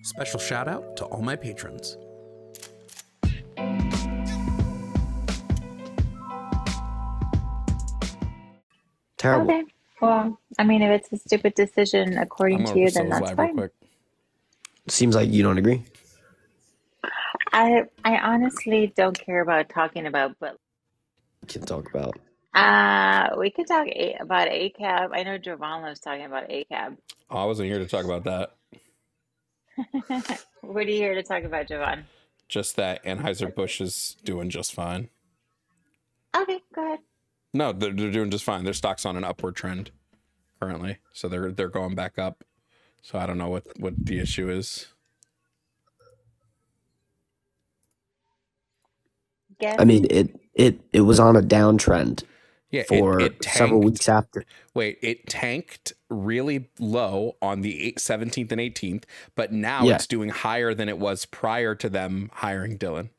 Special shout out to all my patrons. Terrible. Okay. Well, I mean, if it's a stupid decision according to you, then that's fine. Quick. Seems like you don't agree. I honestly don't care about talking about, but We can talk about. we could talk about ACAB. I know Jovan loves talking about ACAB. Oh, I wasn't here to talk about that. What are you here to talk about, Jovan? Just that Anheuser-Busch is doing just fine. Okay, go ahead. No, they're doing just fine. Their stock's on an upward trend currently, so they're going back up. So I don't know what the issue is. Guess. I mean, it was on a downtrend. Yeah, for it several weeks after. Wait, it tanked really low on the 17th and 18th, but now it's doing higher than it was prior to them hiring Dylan.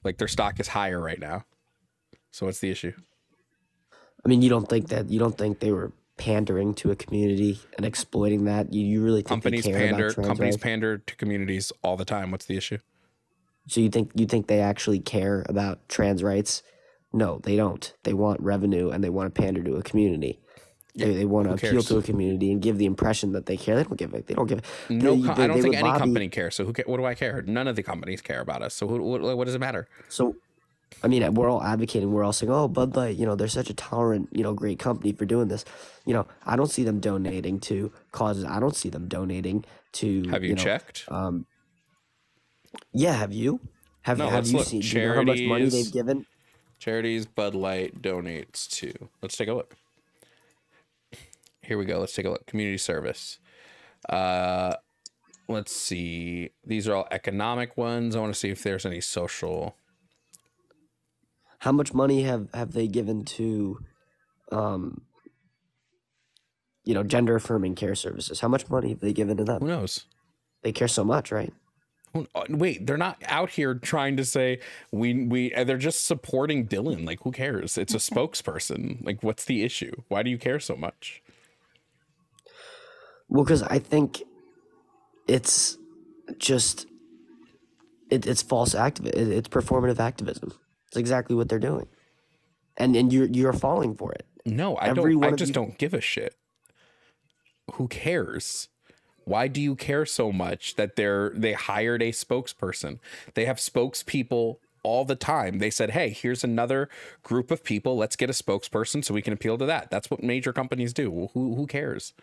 Like their stock is higher right now. So what's the issue? I mean, you don't think they were pandering to a community and exploiting that? You really think companies they care about companies pander to communities all the time. What's the issue? So you think they actually care about trans rights? No, they don't. They want revenue and they want to pander to a community. They want to appeal to a community and give the impression that they care. They don't give it. They don't give it. I don't think any company cares. So what do I care? None of the companies care about us. So what does it matter? So, I mean, we're all advocating. We're all saying, "Oh, Bud Light, they're such a tolerant, great company for doing this." I don't see them donating to causes. I don't see them donating to. Have you checked? Yeah, have you? Have you seen? Do you know how much money they've given? Charities Bud Light donates to. Let's take a look. Here we go. Let's take a look. Community service. Let's see. These are all economic ones. I want to see if there's any social. How much money have they given to, gender affirming care services? How much money have they given to them? Who knows? They care so much, right? Wait, they're not out here trying to say they're just supporting Dylan. Like, who cares? It's a spokesperson. Like, what's the issue? Why do you care so much? Well, because I think it's just it's false activism. It's performative activism. It's exactly what they're doing, and you're falling for it. No, I don't. I just don't give a shit. Who cares? Why do you care so much that they hired a spokesperson? They have spokespeople all the time. They said, hey, here's another group of people. Let's get a spokesperson so we can appeal to that. That's what major companies do. Who cares?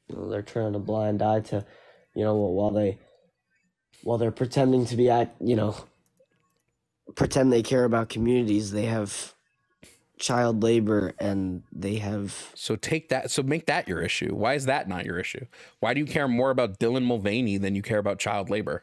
Well, they're turning a blind eye to, while they're pretending to be pretend they care about communities. They have child labor and they have make that your issue. Why is that not your issue? Why do you care more about Dylan Mulvaney than you care about child labor?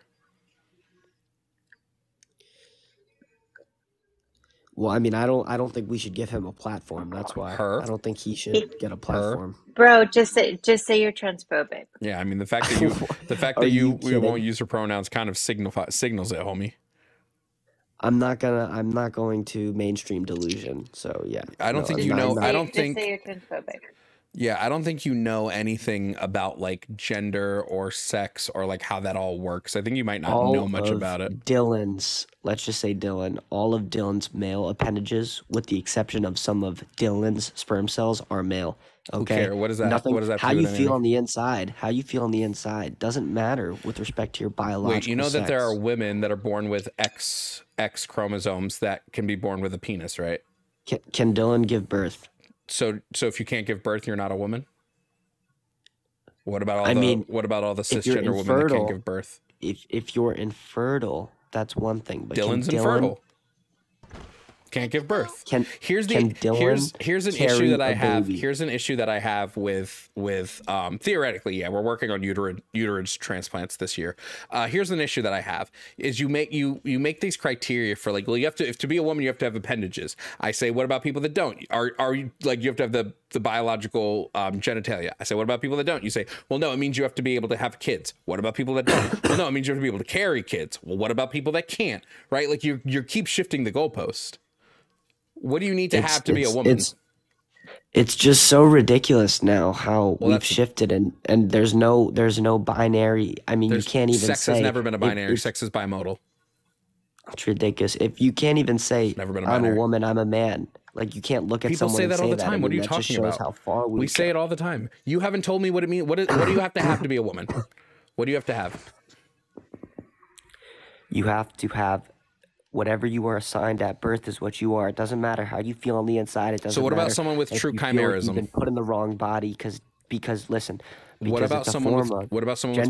Well, I mean, I don't think we should give him a platform. That's why I don't think he should get a platform. Bro, just say you're transphobic. Yeah, I mean the fact that you won't use her pronouns kind of signals it, homie. I'm not going to mainstream delusion. So yeah. I don't think you know. I don't think. Just say you're transphobic. Yeah, I don't think you know anything about like gender or sex or like how that all works. I think you might not know much about it. Let's just say Dylan, all of Dylan's male appendages, with the exception of some of Dylan's sperm cells, are male. Okay. Who cares? What is that? Nothing, what does that how you feel on the inside? How you feel on the inside doesn't matter with respect to your biological Wait, you know sex. that there are women that are born with X chromosomes that can be born with a penis, right? Can Dylan give birth? So if you can't give birth, you're not a woman? What about all the cisgender women that can't give birth? If you're infertile, that's one thing. But Dylan's infertile. Can't give birth. Here's an issue that I have. Here's an issue that I have with theoretically, yeah, we're working on uterine transplants this year. Here's an issue that I have is you make these criteria for like, well, you have to be a woman, you have to have appendages. I say, what about people that don't? Are you like, you have to have the biological genitalia? I say, what about people that don't? You say, well, no, it means you have to be able to have kids. What about people that don't? Well, no, it means you have to be able to carry kids. Well, what about people that can't? Right? Like you keep shifting the goalpost. What do you need to have to be a woman? It's just so ridiculous now how we've shifted, and there's no binary. I mean, you can't even sex say has never been a binary. Sex is bimodal. It's ridiculous. If you can't even say I'm a woman, I'm a man. Like, you can't look at people someone say that and all say the time. that. What are you talking about? How far we say it all the time. You haven't told me what it means. What do you have to be a woman? What do you have to have? You have to have whatever you are assigned at birth is what you are. It doesn't matter how you feel on the inside. It doesn't. So what matter about someone with true chimerism? You've been put in the wrong body because listen. What about someone with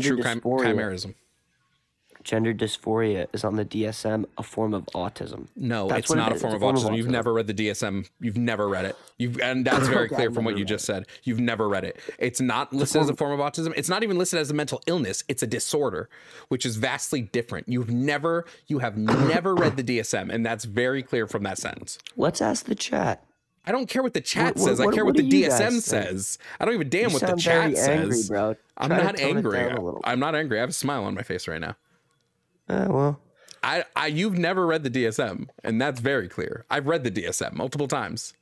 true chimerism? Gender dysphoria is on the DSM a form of autism. No, it's not a form of autism. You've never read the DSM. You've never read it. And that's very clear from what you just said. You've never read it. It's not listed as a form of autism. It's not even listed as a mental illness. It's a disorder, which is vastly different. You have never read the DSM, and that's very clear from that sentence. Let's ask the chat. I don't care what the chat says. I care what the DSM says. I don't give a damn what the chat says. Bro. I'm not angry. I'm not angry. I have a smile on my face right now. Well, you've never read the DSM, and that's very clear. I've read the DSM multiple times.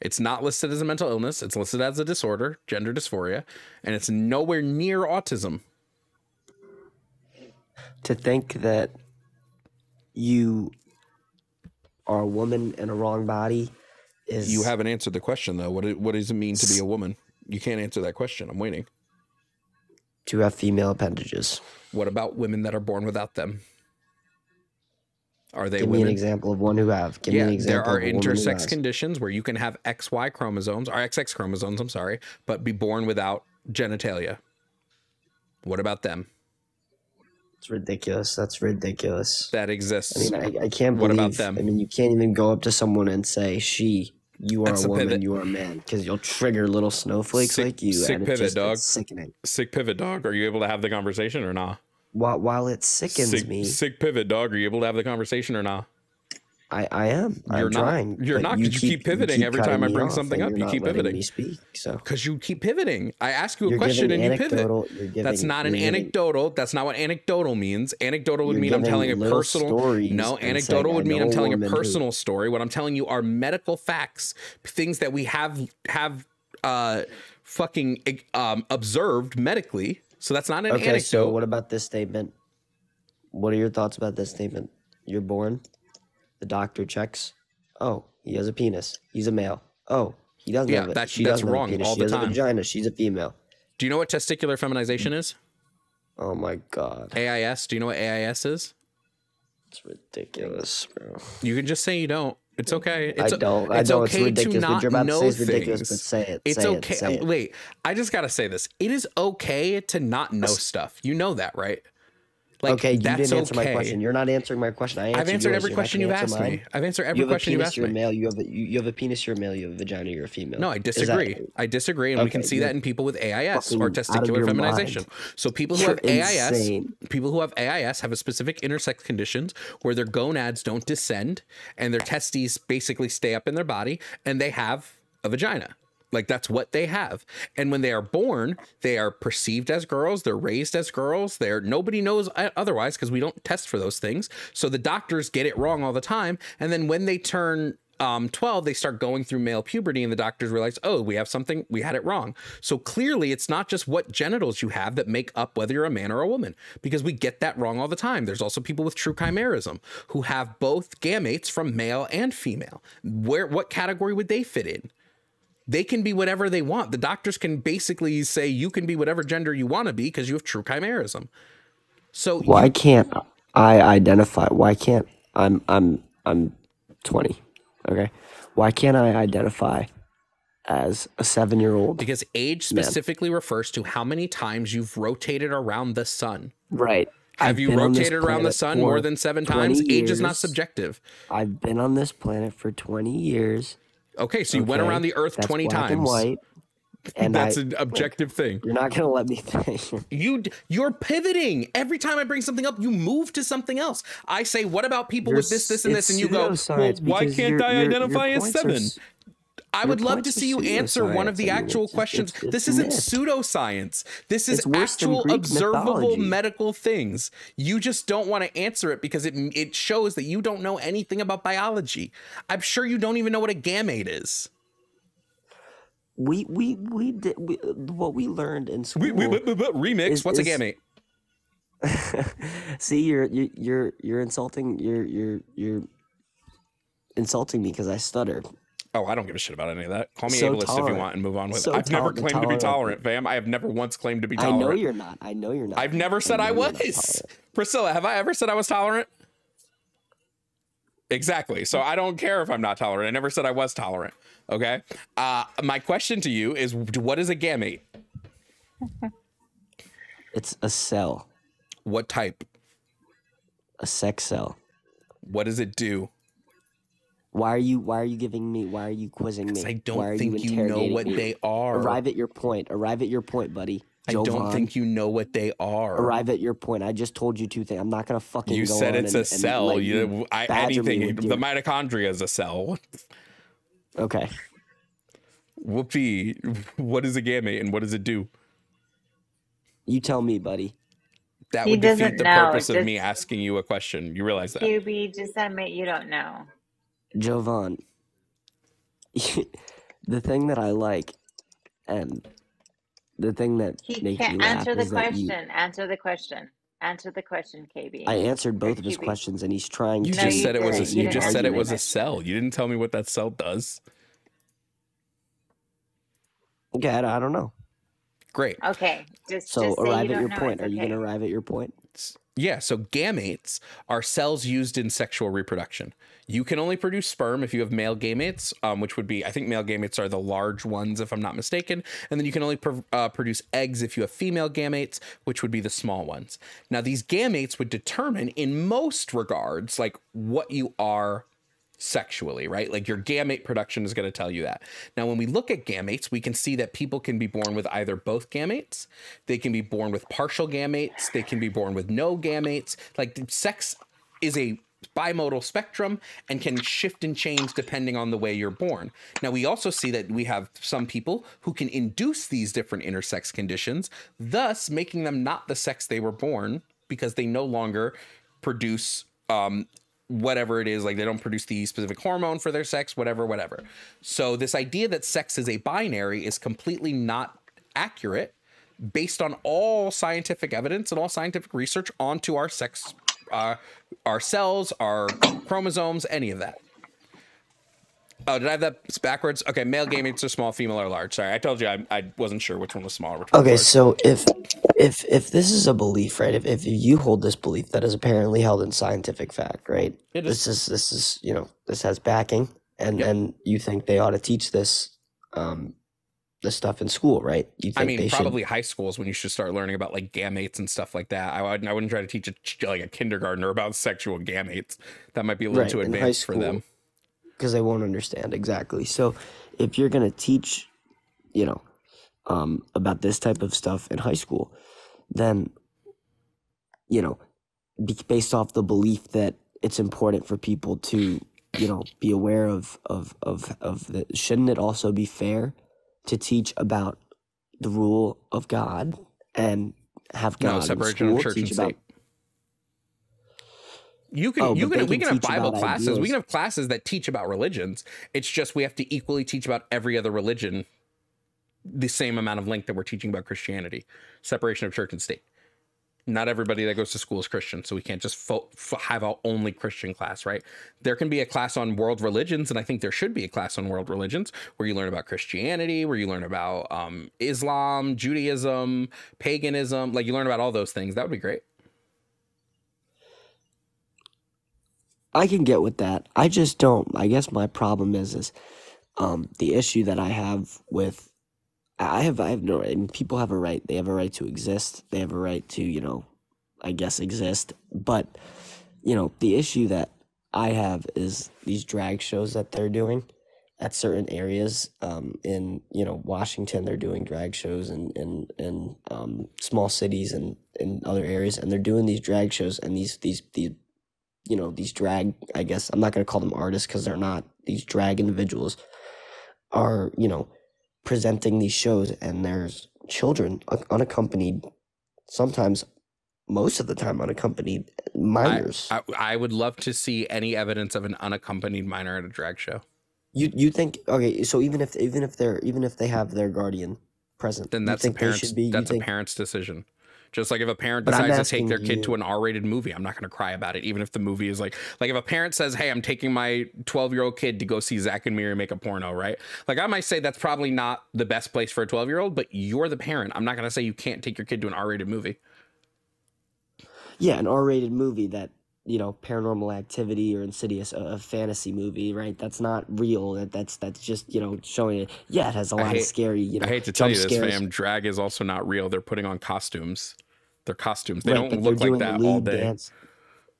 It's not listed as a mental illness. It's listed as a disorder, gender dysphoria, and it's nowhere near autism. To think that you are a woman in a wrong body is... You haven't answered the question, though. What does it mean to be a woman? You can't answer that question. I'm waiting. To have female appendages. What about women that are born without them? Are they women? Give me an example of one who have. Give me an example. There are intersex conditions where you can have XY chromosomes, or XX chromosomes, I'm sorry, but be born without genitalia. What about them? It's ridiculous. That's ridiculous. That exists. I mean, I can't believe. What about them? I mean, you can't even go up to someone and say, you are a woman, you are a man, because you'll trigger little snowflakes like you. Sick pivot, dog. It's sickening. Sick pivot, dog. Are you able to have the conversation or not? While it sickens me. Sick pivot, dog. Are you able to have the conversation or not? I am. I'm trying. You're not, because you keep pivoting every time I bring something up. You keep pivoting. Me speak, so. Because you keep pivoting. I ask you a question and you pivot. That's not an anecdotal. That's not what anecdotal means. Anecdotal would mean I'm telling a personal. No, anecdotal would mean I'm telling a personal story. What I'm telling you are medical facts, things that we have fucking observed medically. So that's not an anecdote. So what about this statement? What are your thoughts about this statement? You're born. The doctor checks. Oh, he has a penis. He's a male. Oh, he doesn't have it. That's wrong all the time. She has a vagina. She's a female. Do you know what testicular feminization is? Oh my God. AIS. Do you know what AIS is? It's ridiculous, bro. You can just say you don't. It's okay. I don't. It's okay to not know things. Ridiculous, but say it. It's okay. Wait, I just got to say this. It is okay to not know stuff. You know that, right? Like, okay, you didn't answer my question. You're not answering my question. I've answered every question you've asked me. I've answered every question you've asked me. You're a male. You have a penis. You're a male. You have a vagina. You're a female. No, I disagree. I disagree, and we can see that in people with AIS or testicular feminization. So people who have AIS have a specific intersex conditions where their gonads don't descend and their testes basically stay up in their body, and they have a vagina. Like, that's what they have. And when they are born, they are perceived as girls. They're raised as girls. Nobody knows otherwise because we don't test for those things. So the doctors get it wrong all the time. And then when they turn 12, they start going through male puberty, and the doctors realize, oh, we had it wrong. So clearly it's not just what genitals you have that make up whether you're a man or a woman, because we get that wrong all the time. There's also people with true chimerism who have both gametes from male and female. What category would they fit in? They can be whatever they want. The doctors can basically say you can be whatever gender you want to be because you have true chimerism. So why can't I identify? Why can't I'm 20? Okay. Why can't I identify as a 7-year-old? Because age specifically refers to how many times you've rotated around the sun. Right. Have you rotated around the sun more than 7 times? Age is not subjective. I've been on this planet for 20 years. Okay, so you went around the Earth 20 times. And white, and that's an objective thing. You're not gonna let me think. You're pivoting every time I bring something up. You move to something else. I say, "What about people with this, and this?" And you go, "Well, why can't I identify as 7?" I would love to see you answer one of the actual questions. This isn't pseudoscience. This is actual observable medical things. You just don't want to answer it because it shows that you don't know anything about biology. I'm sure you don't even know what a gamete is. we did what we learned in school. Remix. What's a gamete? See, you're insulting you're insulting me because I stutter. Oh, I don't give a shit about any of that. Call me ableist if you want and move on with it. I've never claimed to be tolerant, fam. I have never once claimed to be tolerant. I know you're not. I've never said I was. Priscilla, have I ever said I was tolerant? Exactly. So I don't care if I'm not tolerant. I never said I was tolerant. Okay. My question to you is, what is a gamete? It's a cell. What type? A sex cell. What does it do? Why are you quizzing me? I don't think you know what they are. Arrive at your point, buddy. I don't think you know what they are. Arrive at your point. I just told you two things. I'm not gonna fucking. You said it's a cell. Anything. The mitochondria is a cell. Okay. Whoopee. What is a gamete and what does it do? You tell me, buddy. That would defeat the purpose of me asking you a question. You realize that? QB, just admit you don't know. Jovan, the thing that I like and the thing that makes me laugh answer the is question. that Answer the question. Answer the question, KB. I answered both of his questions, and he's trying. You just said it was. You just said it was a cell. You didn't tell me what that cell does. Okay, I don't know. Great. Okay. Just arrive at your point. Are you going to arrive at your point? Yeah, so gametes are cells used in sexual reproduction. You can only produce sperm if you have male gametes, which would be, I think male gametes are the large ones, if I'm not mistaken. And then you can only produce eggs if you have female gametes, which would be the small ones. Now, these gametes would determine, in most regards, like what you are sexually, right? Like your gamete production is going to tell you that. Now, when we look at gametes, we can see that people can be born with either both gametes. They can be born with partial gametes. They can be born with no gametes. Like sex is a bimodal spectrum and can shift and change depending on the way you're born. Now, we also see that we have some people who can induce these different intersex conditions, thus making them not the sex they were born because they no longer produce whatever it is, like they don't produce the specific hormone for their sex, whatever. So this idea that sex is a binary is completely not accurate based on all scientific evidence and all scientific research onto our sex, our cells, our chromosomes, any of that. Oh, did I have that backwards? Okay, male gametes are small, female are large. Sorry, I told you I wasn't sure which one was smaller. Okay, so if this is a belief, right? If you hold this belief that is apparently held in scientific fact, right? This is this has backing, and you think they ought to teach this this stuff in school, right? You think probably high school is when you should start learning about like gametes and stuff like that. I wouldn't try to teach a kindergartner about sexual gametes. That might be a little too advanced for them. Because they won't understand exactly. So if you're going to teach, about this type of stuff in high school, then, based off the belief that it's important for people to, be aware of the, shouldn't it also be fair to teach about the rule of God and have God separation of church and state? We can have Bible classes. Ideas. We can have classes that teach about religions. It's just we have to equally teach about every other religion the same amount of length that we're teaching about Christianity. Separation of church and state. Not everybody that goes to school is Christian, so we can't just have our only Christian class, right? There can be a class on world religions, and I think there should be a class on world religions where you learn about Christianity, where you learn about Islam, Judaism, paganism. Like you learn about all those things. That would be great. I can get with that. I just don't. I guess my problem is the issue that I have with. I have no right. I mean, people have a right. They have a right to exist. They have a right to, I guess exist. But, the issue that I have is these drag shows that they're doing at certain areas. In Washington, they're doing drag shows in small cities and in other areas, and they're doing these drag shows and these drag, I guess, I'm not going to call them artists because they're not. These drag individuals are, presenting these shows, and there's children, unaccompanied, sometimes, most of the time, unaccompanied minors. I would love to see any evidence of an unaccompanied minor at a drag show. You think, okay, so even if they have their guardian present, then you that's a think they parent's should be? You think? parent's decision. Just like if a parent But I'm decides to take asking their kid to you. an R-rated movie, I'm not going to cry about it, even if the movie is like if a parent says, "Hey, I'm taking my 12-year-old kid to go see Zack and Miri make a porno," right? Like I might say that's probably not the best place for a 12-year-old, but you're the parent. I'm not going to say you can't take your kid to an R-rated movie. Yeah, an R-rated movie that, Paranormal Activity or Insidious, a fantasy movie, right? That's not real. That's just, showing it. Yeah, it has a lot of scary, I hate to tell you this, scares. fam. Drag is also not real. They're putting on costumes. They're costumes. They Right, don't but they're look like doing that all lewd day. dance.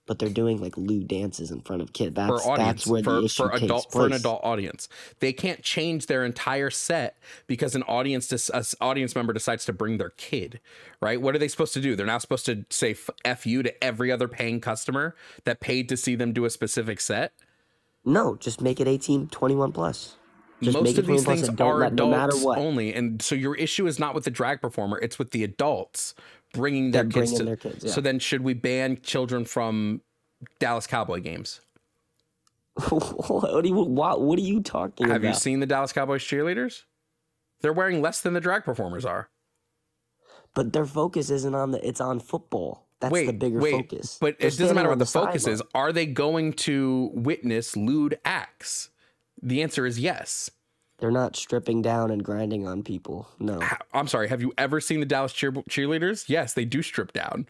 But they're doing like lewd dances in front of kids. That's where the issue for takes for an place. adult audience. They can't change their entire set because an audience member decides to bring their kid, right? What are they supposed to do? They're not supposed to say F you to every other paying customer that paid to see them do a specific set. No, just make it 18, 21 plus. Just Most make it of these 21 plus things and don't are let, no matter adults what. only, and so your issue is not with the drag performer; it's with the adults bringing their kids to. Their kids, yeah. So then, should we ban children from Dallas Cowboy games? What are you talking about? Have you seen the Dallas Cowboys cheerleaders? They're wearing less than the drag performers are. But their focus isn't on it's on football. That's the bigger focus. But it doesn't matter what the focus is. Are they going to witness lewd acts? The answer is yes. They're not stripping down and grinding on people. No. I'm sorry. Have you ever seen the Dallas cheerleaders? Yes, they do strip down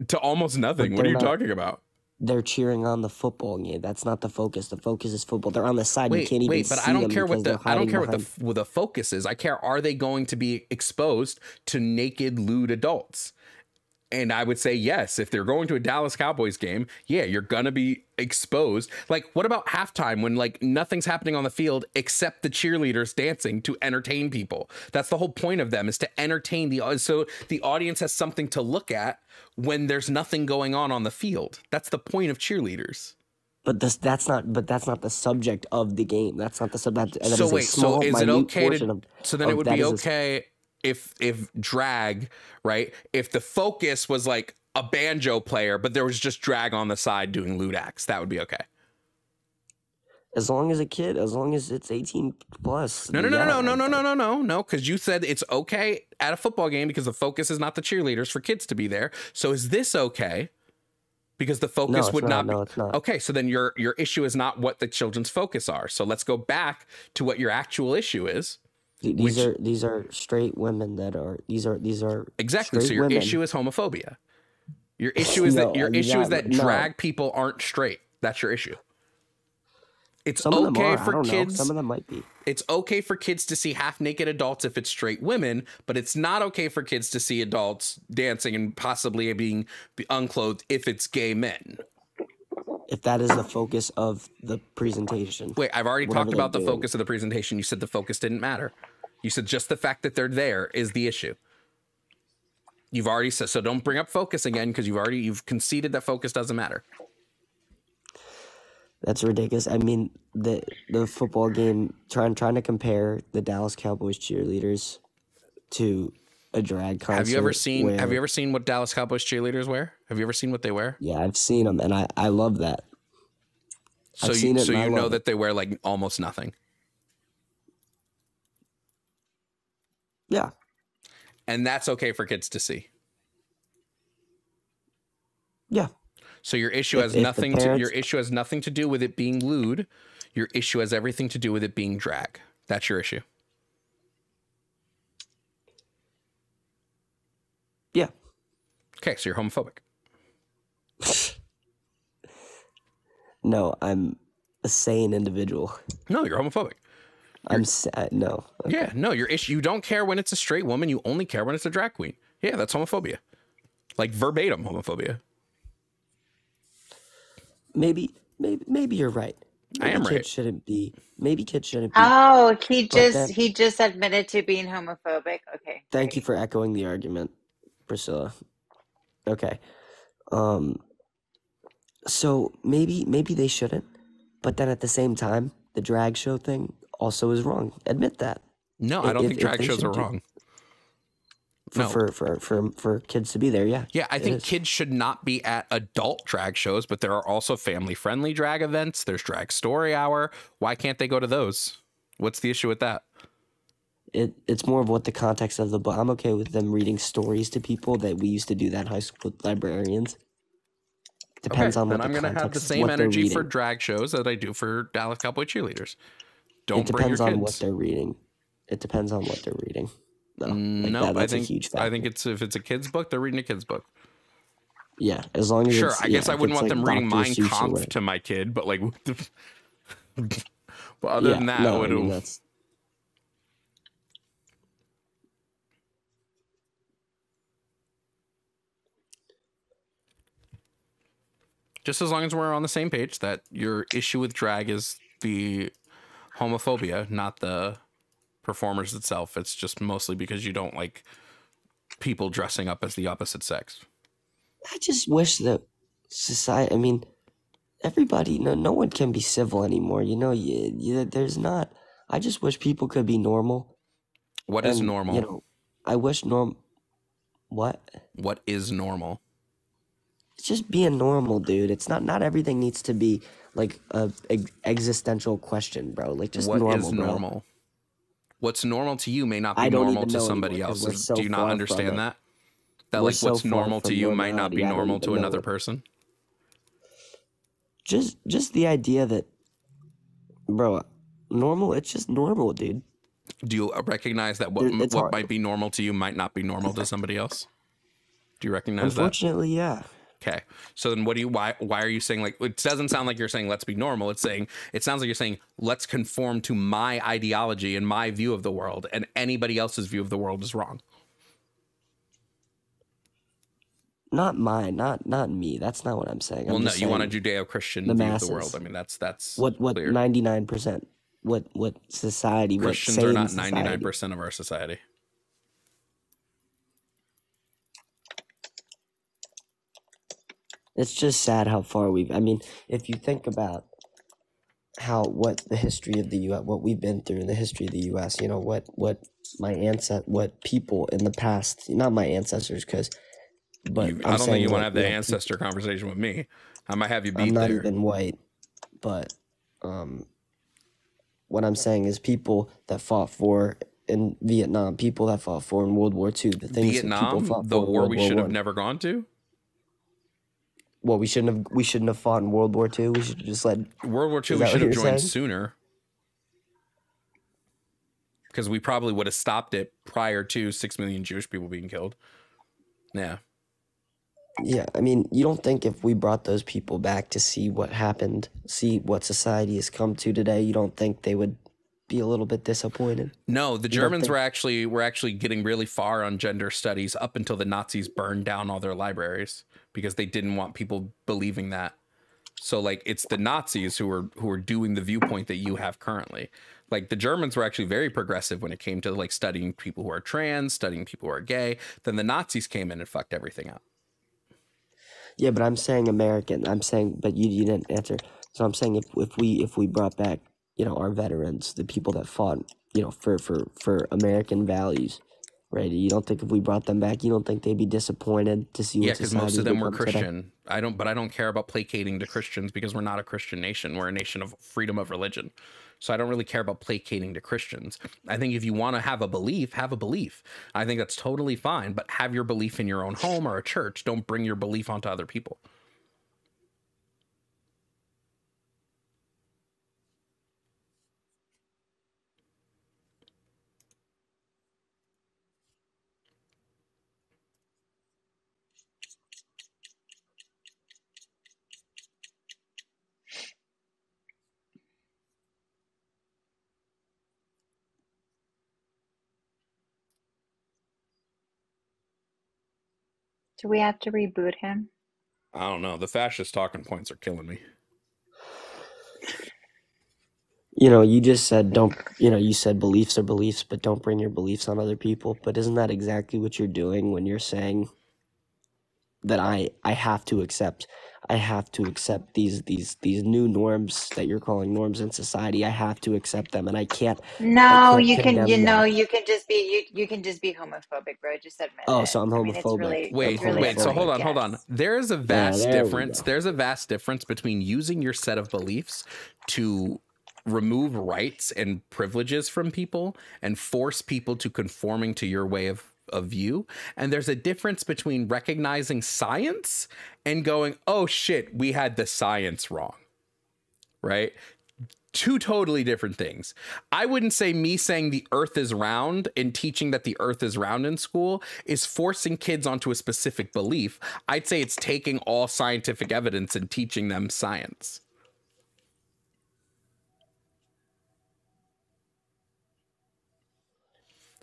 to almost nothing. What are you talking about? They're cheering on the football game. That's not the focus. The focus is football. They're on the side. You can't even see them. I don't care what the focus is. I care, are they going to be exposed to naked, lewd adults? And I would say yes. If they're going to a Dallas Cowboys game, yeah, you're going to be exposed. Like, what about halftime when like nothing's happening on the field except the cheerleaders dancing to entertain people? That's the whole point of them, is to entertain so the audience has something to look at when there's nothing going on the field. That's the point of cheerleaders. But that's not the subject of the game. That's not the subject. So is it okay so then it would be okay if drag, right? If the focus was like a banjo player, but there was just drag on the side doing lewd acts, that would be okay. As long as it's 18 plus. No, because you said it's okay at a football game because the focus is not the cheerleaders, for kids to be there. So is this okay? Because the focus would not be. No, it's not. Okay, so then your issue is not what the children's focus are. So let's go back to what your actual issue is. These are straight women that are exactly. So your issue is homophobia. Your issue is that drag people aren't straight. That's your issue. It's okay for kids. Some of them might be. It's okay for kids to see half naked adults if it's straight women, but it's not okay for kids to see adults dancing and possibly being unclothed if it's gay men. If that is the focus of the presentation. Wait, I've already talked about the focus of the presentation. You said the focus didn't matter. You said just the fact that they're there is the issue. You've already said, so don't bring up focus again, because you've conceded that focus doesn't matter. That's ridiculous. I mean, the football game, trying to compare the Dallas Cowboys cheerleaders to a drag concert. Have you ever seen what Dallas Cowboys cheerleaders wear? Have you ever seen what they wear? Yeah, I've seen them, and I love that. So you know that they wear like almost nothing. Yeah. And that's okay for kids to see. Yeah. So your issue has nothing to do with it being lewd. Your issue has everything to do with it being drag. That's your issue. Yeah. Okay, so you're homophobic. No, I'm a sane individual. No, you're homophobic. No. Okay. Yeah, no, your issue. You don't care when it's a straight woman. You only care when it's a drag queen. Yeah, that's homophobia. Like verbatim homophobia. Maybe you're right. I am right. Maybe kids shouldn't be. Oh, he just admitted to being homophobic. Okay. Thank you for echoing the argument, Priscilla. Okay. So maybe they shouldn't, but then at the same time, the drag show thing also is wrong. Admit that. No, I don't think drag shows are wrong. for kids to be there. Yeah. Yeah, I think kids should not be at adult drag shows, but there are also family-friendly drag events. There's Drag Story Hour. Why can't they go to those? What's the issue with that? It's more of what the context of the book. I'm okay with them reading stories to people. That we used to do that in high school with librarians. Depends on what the context. I'm going to have the same energy for drag shows that I do for Dallas Cowboy cheerleaders. Don't bring your kids. It depends on what they're reading. It depends on what they're reading. No, I think if it's a kid's book, they're reading a kid's book. Yeah, as long as I guess I wouldn't want them reading Mein Kampf to my kid, but like, but other than that, that's just as long as we're on the same page that your issue with drag is the homophobia, not the performers itself. It's just mostly because you don't like people dressing up as the opposite sex. I just wish that society, I mean, everybody, no one can be civil anymore. There's not, I just wish people could be normal. What is normal? I wish what? What is normal? It's just being normal, dude. It's not everything needs to be like a existential question, bro. Like just normal. What is normal? Bro. What's normal to you may not be normal to somebody else. Do you not understand that? That like what's normal to you might not be normal to another person? Just the idea that, bro, normal, it's just normal, dude. Do you recognize that what might be normal to you might not be normal to somebody else? Do you recognize that? Unfortunately, yeah. Okay. So then why are you saying, like, it doesn't sound like you're saying let's be normal. It sounds like you're saying let's conform to my ideology and my view of the world, and anybody else's view of the world is wrong. Not mine, not me. That's not what I'm saying. Well, no, you want a Judeo-Christian view of the world. I mean, that's what 99%. What society? Christians are not 99% of our society. It's just sad how far I mean, if you think about what the history of the U.S., what we've been through in the history of the U.S., what people in the past, not my ancestors, but I don't think you want to have the ancestor conversation with me. I might have you beat there. I'm not even white, but what I'm saying is people that fought for in Vietnam, people that fought for in World War II, the things Vietnam, that people fought the for war we should have never gone to. Well, we shouldn't have fought in World War II. We should have just let World War II. We should have joined sooner, because we probably would have stopped it prior to 6 million Jewish people being killed. Yeah. Yeah, I mean, you don't think if we brought those people back to see what happened, see what society has come to today, you don't think they would be a little bit disappointed? No, the Germans were actually getting really far on gender studies up until the Nazis burned down all their libraries because they didn't want people believing that. So like it's the Nazis who are doing the viewpoint that you have currently. Like the Germans were actually very progressive when it came to like studying people who are trans, studying people who are gay. Then the Nazis came in and fucked everything up. Yeah, but I'm saying American. I'm saying, but you didn't answer. So I'm saying if we brought back, our veterans, the people that fought, for American values, right? You don't think if we brought them back, you don't think they'd be disappointed to see what society? Yeah, because most of them were Christian. Today? I don't care about placating to Christians because we're not a Christian nation. We're a nation of freedom of religion. So I don't really care about placating to Christians. I think if you want to have a belief, have a belief. I think that's totally fine, but have your belief in your own home or a church. Don't bring your belief onto other people. Do we have to reboot him? I don't know. The fascist talking points are killing me. You just said you said beliefs are beliefs, but don't bring your beliefs on other people. But isn't that exactly what you're doing when you're saying that I have to accept? I have to accept these new norms that you're calling norms in society. I have to accept them, and I can't condemn them. You can just be homophobic, bro. Just admit Oh, it. so I'm I mean, homophobic. Wait. So hold on. Yes. There's a vast difference. There's a vast difference between using your set of beliefs to remove rights and privileges from people and force people to conforming to your way of view. And there's a difference between recognizing science and going, oh shit, we had the science wrong. Right? Two totally different things. I wouldn't say me saying the earth is round and teaching that the earth is round in school is forcing kids onto a specific belief. I'd say it's taking all scientific evidence and teaching them science.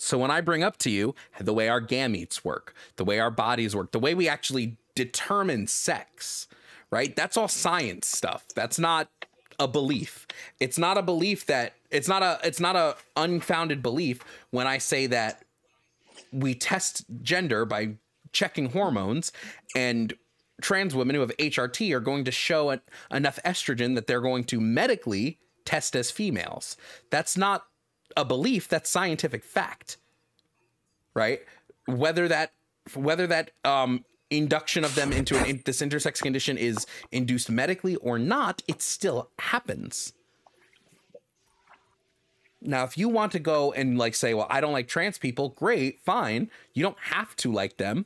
So when I bring up to you the way our gametes work, the way our bodies work, the way we actually determine sex, right? That's all science stuff. That's not a belief. It's not a belief that it's not a unfounded belief when I say that we test gender by checking hormones, and trans women who have HRT are going to show enough estrogen that they're going to medically test as females. That's not a belief, that's scientific fact, right? Whether that induction of them into this intersex condition is induced medically or not, it still happens. Now, if you want to go and like say, well, I don't like trans people, great, fine. You don't have to like them.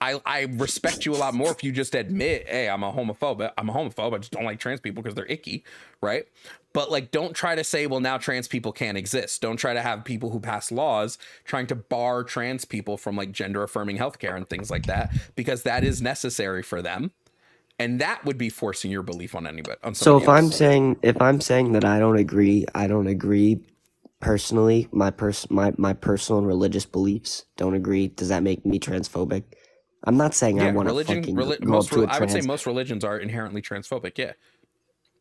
I respect you a lot more if you just admit, hey, I'm a homophobe. I just don't like trans people because they're icky, right? But like, don't try to say, well, now trans people can't exist. Don't try to have people who pass laws trying to bar trans people from like gender affirming healthcare and things like that, because that is necessary for them. And that would be forcing your belief on anybody. So if I'm saying that I don't agree personally, my personal and religious beliefs don't agree, does that make me transphobic? I'm not saying I want to fucking go up to a trans. I would say most religions are inherently transphobic. Yeah.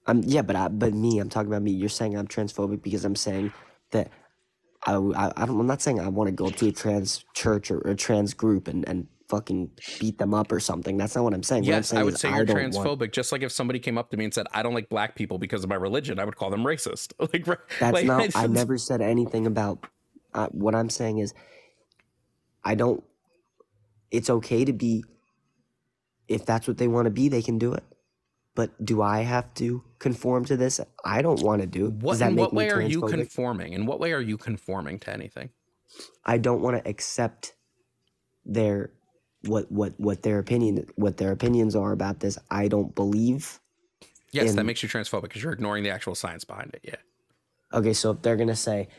I'm talking about me. You're saying I'm transphobic because I'm saying that I'm not saying I want to go up to a trans church or a trans group and fucking beat them up or something. That's not what I'm saying. Yes, I would say you're transphobic. Just like if somebody came up to me and said, I don't like black people because of my religion, I would call them racist. I never said anything about, what I'm saying is, it's okay to be, if that's what they want to be, they can do it. But do I have to conform to this? I don't want to do. In what way are you conforming? In what way are you conforming to anything? I don't want to accept what their opinions are about this. I don't believe. Yes, that makes you transphobic because you're ignoring the actual science behind it. Yeah. Okay, so if they're gonna say,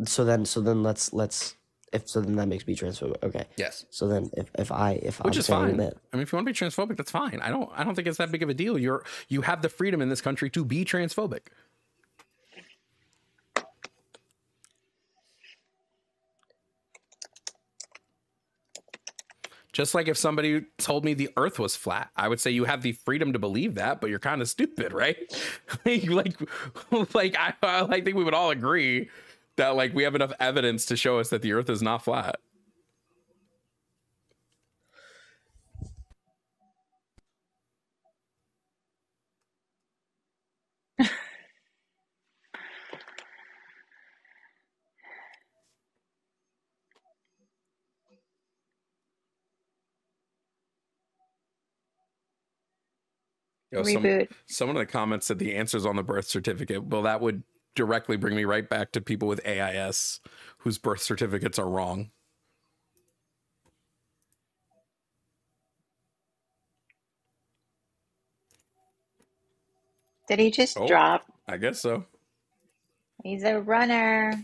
so then that makes me transphobic. Okay. Yes. So then if which is fine. That, I mean, if you want to be transphobic, that's fine. I don't think it's that big of a deal. You have the freedom in this country to be transphobic. Just like if somebody told me the earth was flat, I would say you have the freedom to believe that, but you're kind of stupid, right? I think we would all agree that like we have enough evidence to show us that the earth is not flat. Some of the comments said the answer's on the birth certificate. Well, that would directly bring me right back to people with AIS whose birth certificates are wrong. Did he just drop? I guess so. He's a runner.